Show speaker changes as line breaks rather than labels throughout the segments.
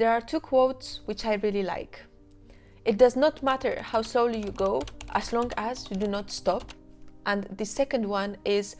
There are two quotes which I really like. It does not matter how slowly you go, as long as you do not stop. And the second one is,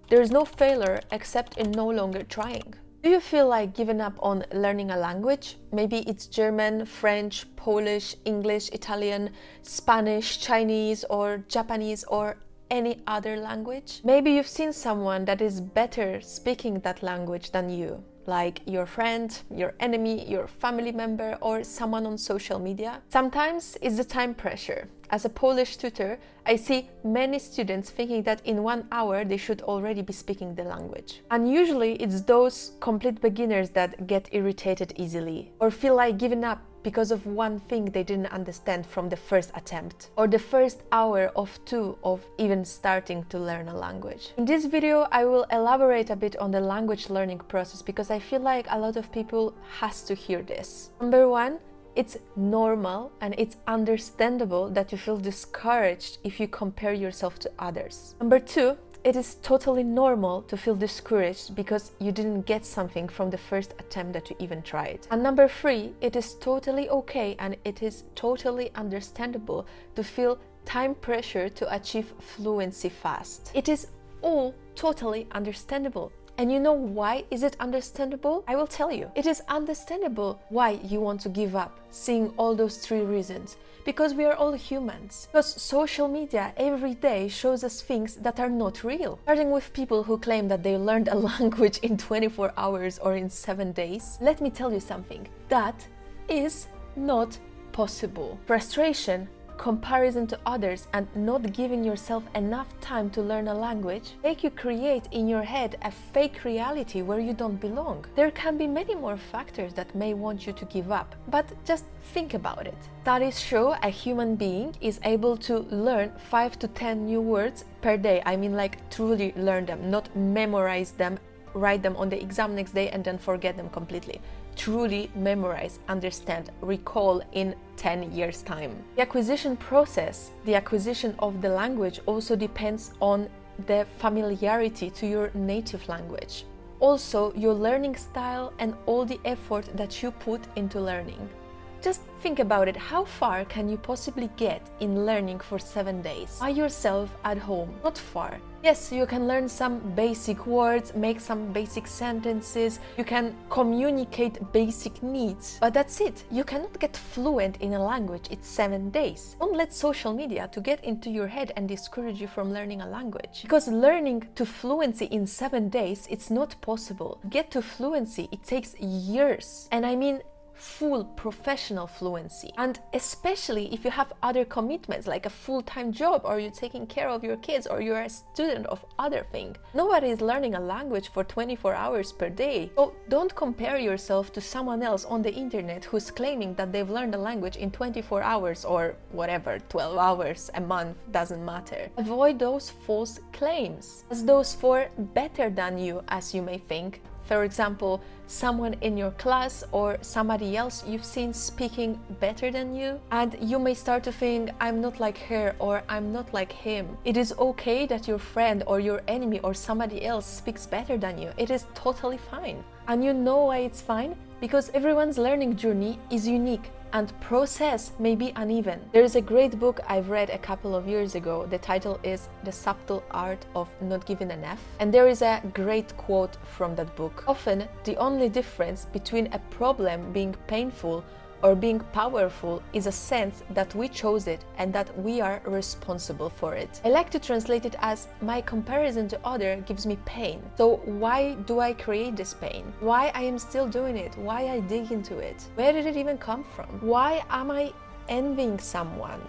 there is no failure except in no longer trying. Do you feel like giving up on learning a language? Maybe it's German, French, Polish, English, Italian, Spanish, Chinese, or Japanese, or any other language? Maybe you've seen someone that is better speaking that language than you, like your friend, your enemy, your family member, or someone on social media. Sometimes it's the time pressure. As a Polish tutor, I see many students thinking that in 1 hour they should already be speaking the language. And usually it's those complete beginners that get irritated easily or feel like giving up because of one thing they didn't understand from the first attempt, or the first hour of 2 of even starting to learn a language. In this video, I will elaborate a bit on the language learning process because I feel like a lot of people has to hear this. Number 1, it's normal and it's understandable that you feel discouraged if you compare yourself to others. Number 2, it is totally normal to feel discouraged because you didn't get something from the first attempt that you even tried. And number 3, it is totally okay and it is totally understandable to feel time pressure to achieve fluency fast. It is all totally understandable. And you know why is it understandable? I will tell you. It is understandable why you want to give up, seeing all those 3 reasons. Because we are all humans. Because social media every day shows us things that are not real. Starting with people who claim that they learned a language in 24 hours or in 7 days. Let me tell you something. That is not possible. Frustration, comparison to others, and not giving yourself enough time to learn a language make you create in your head a fake reality where you don't belong. There can be many more factors that may want you to give up, but just think about it. Studies show a human being is able to learn 5 to 10 new words per day. I mean, like, truly learn them, not memorize them, write them on the exam next day and then forget them completely. Truly memorize, understand, recall in 10 years' time. The acquisition process, the acquisition of the language, also depends on the familiarity to your native language. Also, your learning style and all the effort that you put into learning. Just think about it. How far can you possibly get in learning for 7 days by yourself at home? Not far. Yes, you can learn some basic words, make some basic sentences, you can communicate basic needs, but that's it. You cannot get fluent in a language in 7 days. Don't let social media to get into your head and discourage you from learning a language. Because learning to fluency in 7 days, it's not possible. Get to fluency, it takes years. And I mean full professional fluency. And especially if you have other commitments like a full-time job, or you're taking care of your kids, or you're a student of other thing. Nobody is learning a language for 24 hours per day. So don't compare yourself to someone else on the internet who's claiming that they've learned a language in 24 hours or whatever, 12 hours, a month, doesn't matter. Avoid those false claims, as those for better than you, as you may think. For example, someone in your class or somebody else you've seen speaking better than you, and you may start to think, I'm not like her or I'm not like him. It is okay that your friend or your enemy or somebody else speaks better than you. It is totally fine. And you know why it's fine? Because everyone's learning journey is unique and process may be uneven. There is a great book I've read a couple of years ago. The title is The Subtle Art of Not Giving an F. And there is a great quote from that book. Often, the only difference between a problem being painful or being powerful is a sense that we chose it and that we are responsible for it. I like to translate it as, my comparison to other gives me pain. So why do I create this pain? Why I am still doing it? Why I dig into it? Where did it even come from? Why am I envying someone?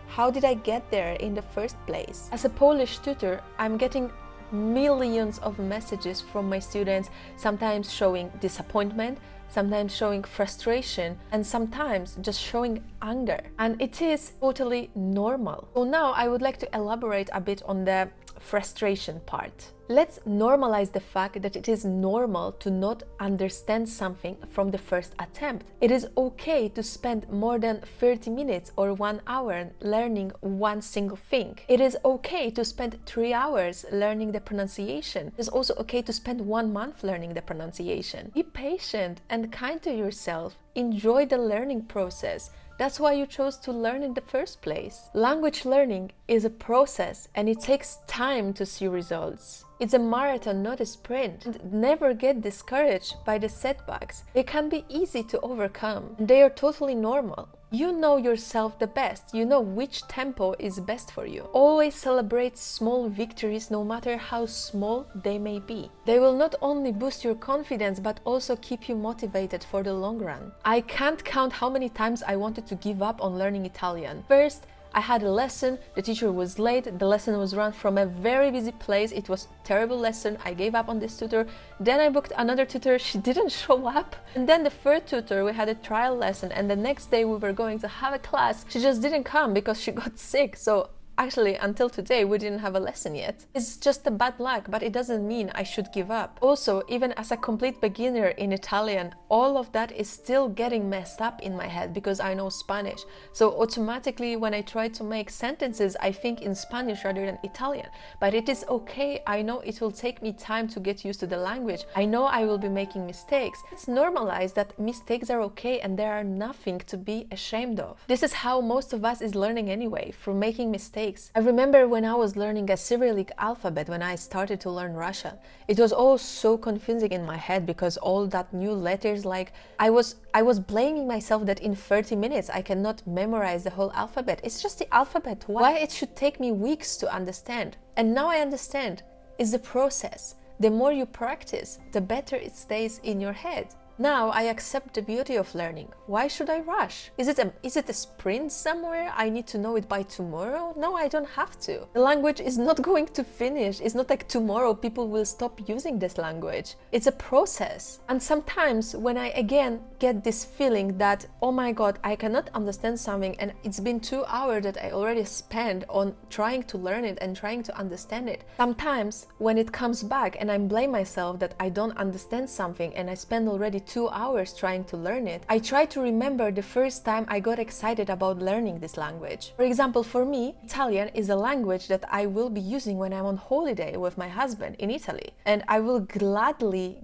How did I get there in the first place? As a Polish tutor, I'm getting millions of messages from my students, sometimes showing disappointment, sometimes showing frustration, and sometimes just showing anger. And it is totally normal. So now I would like to elaborate a bit on the frustration part. Let's normalize the fact that it is normal to not understand something from the first attempt. It is okay to spend more than 30 minutes or 1 hour learning one single thing. It is okay to spend 3 hours learning the pronunciation. It is also okay to spend 1 month learning the pronunciation. Be patient and kind to yourself. Enjoy the learning process. That's why you chose to learn in the first place. Language learning is a process and it takes time to see results. It's a marathon, not a sprint. And never get discouraged by the setbacks. They can be easy to overcome. They are totally normal. You know yourself the best. You know which tempo is best for you. Always celebrate small victories, no matter how small they may be. They will not only boost your confidence, but also keep you motivated for the long run. I can't count how many times I wanted to give up on learning Italian. First, I had a lesson, the teacher was late, the lesson was run from a very busy place, it was a terrible lesson, I gave up on this tutor. Then I booked another tutor, she didn't show up. And then the third tutor, we had a trial lesson, and the next day we were going to have a class. She just didn't come because she got sick. So actually, until today, we didn't have a lesson yet. It's just a bad luck, but it doesn't mean I should give up. Also, even as a complete beginner in Italian, all of that is still getting messed up in my head because I know Spanish. So automatically, when I try to make sentences, I think in Spanish rather than Italian. But it is okay. I know it will take me time to get used to the language. I know I will be making mistakes. Let's normalize that mistakes are okay and there are nothing to be ashamed of. This is how most of us is learning anyway, through making mistakes. I remember when I was learning a Cyrillic alphabet when I started to learn Russian. It was all so confusing in my head because all that new letters, like I was blaming myself that in 30 minutes I cannot memorize the whole alphabet. It's just the alphabet. Why it should take me weeks to understand? And now I understand. It's the process. The more you practice, the better it stays in your head. Now I accept the beauty of learning. Why should I rush? Is it a sprint somewhere? I need to know it by tomorrow? No, I don't have to. The language is not going to finish. It's not like tomorrow people will stop using this language. It's a process. And sometimes when I again get this feeling that, oh my God, I cannot understand something and it's been 2 hours that I already spent on trying to learn it and trying to understand it. Sometimes when it comes back and I blame myself that I don't understand something and I spend already 2 hours trying to learn it, I try to remember the first time I got excited about learning this language. For example, for me, Italian is a language that I will be using when I'm on holiday with my husband in Italy. And I will gladly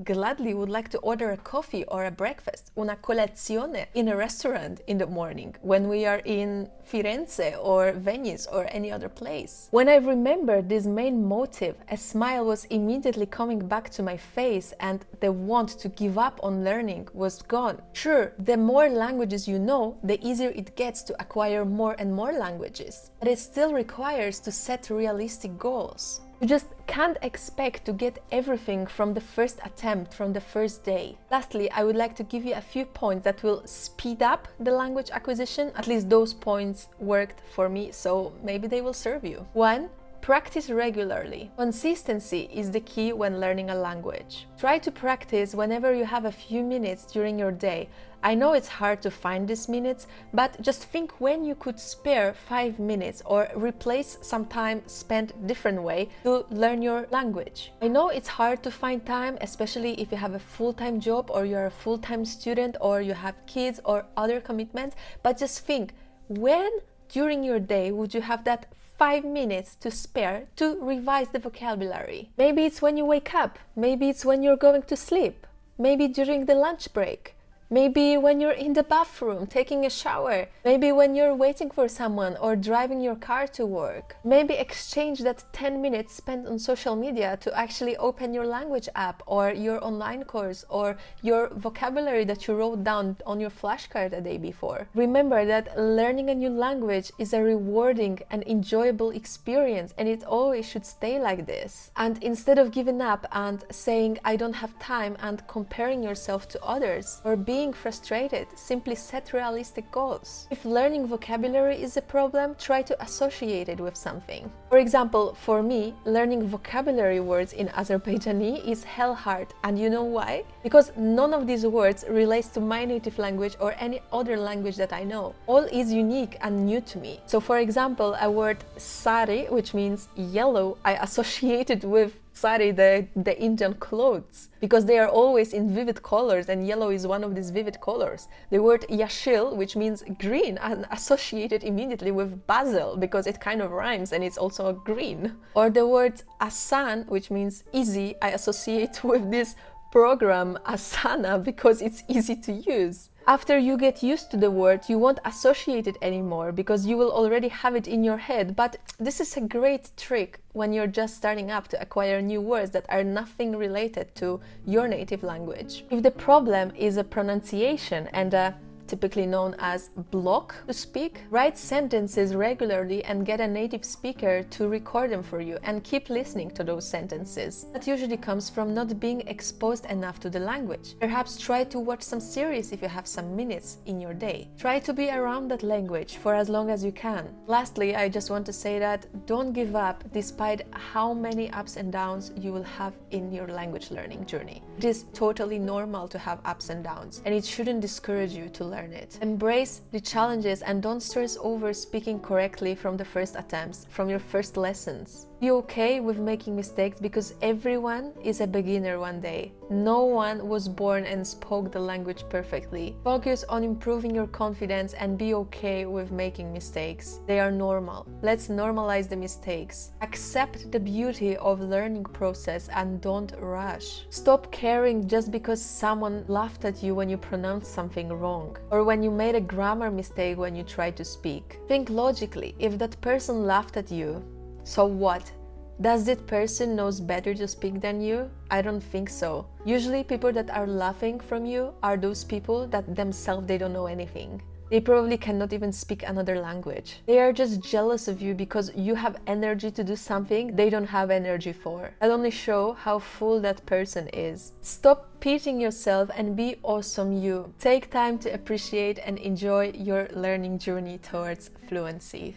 would like to order a coffee or a breakfast, una colazione, in a restaurant in the morning when we are in Firenze or Venice or any other place. When I remembered this main motive, a smile was immediately coming back to my face and the want to give up on learning was gone. Sure, the more languages you know, the easier it gets to acquire more and more languages. But it still requires to set realistic goals. You just can't expect to get everything from the first attempt, from the first day. Lastly, I would like to give you a few points that will speed up the language acquisition. At least those points worked for me, so maybe they will serve you. 1. Practice regularly. Consistency is the key when learning a language. Try to practice whenever you have a few minutes during your day. I know it's hard to find these minutes, but just think when you could spare 5 minutes or replace some time spent different way to learn your language. I know it's hard to find time, especially if you have a full-time job or you're a full-time student or you have kids or other commitments, but just think, when during your day would you have that 5 minutes to spare to revise the vocabulary? Maybe it's when you wake up, maybe it's when you're going to sleep, maybe during the lunch break, maybe when you're in the bathroom taking a shower, maybe when you're waiting for someone or driving your car to work. Maybe exchange that 10 minutes spent on social media to actually open your language app or your online course or your vocabulary that you wrote down on your flashcard the day before. Remember that learning a new language is a rewarding and enjoyable experience, and it always should stay like this. And instead of giving up and saying I don't have time and comparing yourself to others or being frustrated, simply set realistic goals. If learning vocabulary is a problem, try to associate it with something. For example, for me, learning vocabulary words in Azerbaijani is hell hard. And you know why? Because none of these words relates to my native language or any other language that I know. All is unique and new to me. So for example, a word sari, which means yellow, I associate it with sari, the Indian clothes, because they are always in vivid colors, and yellow is one of these vivid colors. The word yashil, which means green, and associated immediately with basil because it kind of rhymes and it's also green. Or the word asan, which means easy, I associate with this program Asana because it's easy to use. After you get used to the word, you won't associate it anymore because you will already have it in your head. But this is a great trick when you're just starting up to acquire new words that are nothing related to your native language. If the problem is a pronunciation and a typically known as block to speak, write sentences regularly and get a native speaker to record them for you and keep listening to those sentences. That usually comes from not being exposed enough to the language. Perhaps try to watch some series if you have some minutes in your day. Try to be around that language for as long as you can. Lastly, I just want to say that don't give up despite how many ups and downs you will have in your language learning journey. It is totally normal to have ups and downs, and it shouldn't discourage you to learn it. Embrace the challenges and don't stress over speaking correctly from the first attempts, from your first lessons. Be okay with making mistakes because everyone is a beginner one day. No one was born and spoke the language perfectly. Focus on improving your confidence and be okay with making mistakes. They are normal. Let's normalize the mistakes. Accept the beauty of learning process and don't rush. Stop caring just because someone laughed at you when you pronounced something wrong, or when you made a grammar mistake when you tried to speak. Think logically. If that person laughed at you, so what? Does that person knows better to speak than you? I don't think so. Usually people that are laughing from you are those people that themselves they don't know anything. They probably cannot even speak another language. They are just jealous of you because you have energy to do something they don't have energy for. That only shows how full that person is. Stop pitying yourself and be awesome you. Take time to appreciate and enjoy your learning journey towards fluency.